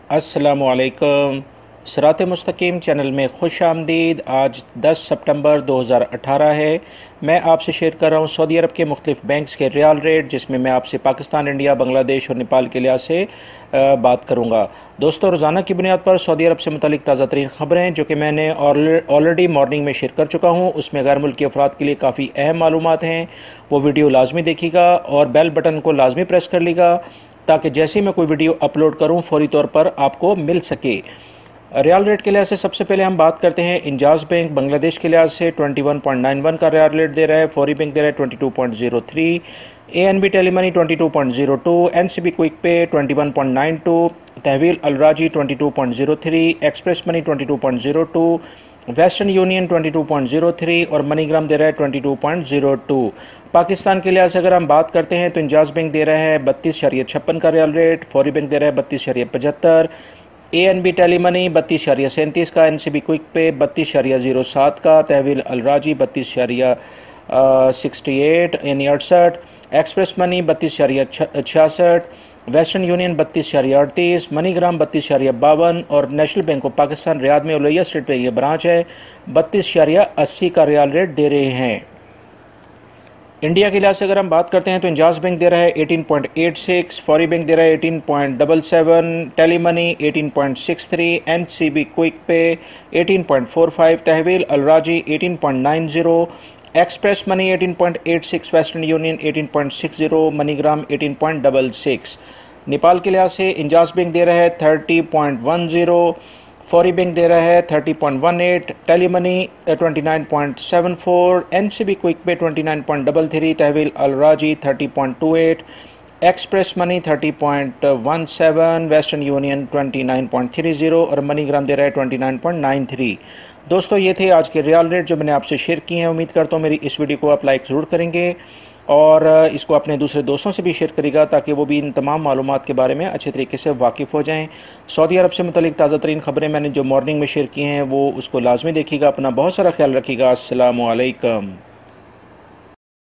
अस्सलामुअलैकुम। सिरात मुस्तकीम चैनल में खुश आमदीद। आज 10 सितंबर 2018 है। मैं आपसे शेयर कर रहा हूँ सऊदी अरब के मुख्तलिफ बैंक्स के रियाल रेट, जिसमें मैं आपसे पाकिस्तान, इंडिया, बांग्लादेश और नेपाल के लिहाज से बात करूँगा। दोस्तों, रोज़ाना की बुनियाद पर सऊदी अरब से मुतालिक ताज़ा तरीन ख़बरें जो कि मैंने ऑलरेडी मॉर्निंग में शेयर कर चुका हूँ, उसमें गैर मुल्की अफराद के लिए काफ़ी अहम मालूमात हैं। वो वीडियो लाजमी देखिएगा और बेल बटन को लाजमी प्रेस कर लीजिएगा ताकि जैसे ही मैं कोई वीडियो अपलोड करूं फौरी तौर पर आपको मिल सके। रियाल रेट के लिहाज से सबसे पहले हम बात करते हैं इंजाज बैंक बांग्लादेश के लिहाज से 21.91 का रियाल रेट दे रहा है। फौरी बैंक दे रहा है 22.03, ANB Telemoney 22.02, NCB quick pay 21.92, Tahweel Al Rajhi 22.03, Express Money 22.02, Western Union 22.03 और मनीग्राम दे रहा है 22.02। पाकिस्तान के लिहाज से अगर हम बात करते हैं तो इंजाज बैंक दे रहा है 32.56 का रियाल रेट, फौरी बैंक दे रहा है 32.75, ANB टेलीमनी 32.37 का, NCB क्विक पे 32.07 का, तहवील अलराजी 32.68 यानी 68, express money 32.66, western union 32.38, MoneyGram 32.52 और national bank of Pakistan Riyadh में उलैया स्ट्रीट पे ये ब्रांच है 32.80 का रियाल रेट दे रहे हैं। इंडिया के लिहाज से अगर हम बात करते हैं तो इंजाज बैंक दे रहा है 18.86, फौरी बैंक दे रहा है 18.77, Telemoney 18.63, NCB quick pay 18.45, Tahweel Al Rajhi 18.90, Express Money 18.86, Western Union 18.60, MoneyGram 18.66। Nepal के लिहाज से इंजाज बैंक दे रहा है 30.10, फौरी बैंक दे रहा है 30.18, Telemoney 29.74, NCB quick pay 29.33, Tahweel Al Rajhi 30.28, Express Money 30.17, Western Union 29.30 और मनीग्राम दे रहा है 29.93। दोस्तों, ये थे आज के रियाल रेट जो मैंने आपसे शेयर किए हैं। उम्मीद करता हूँ मेरी इस वीडियो को आप लाइक ज़रूर करेंगे और इसको अपने दूसरे दोस्तों से भी शेयर करेगा ताकि वो भी इन तमाम मालूमात के बारे में अच्छे तरीके से वाकिफ़ हो जाएं। सऊदी अरब से मुतालिक ताज़ा तरीन ख़बरें मैंने जो मॉर्निंग में शेयर की हैं वो उसको लाजमी देखिएगा। अपना बहुत सारा ख्याल रखिएगा। अस्सलामु अलैकुम।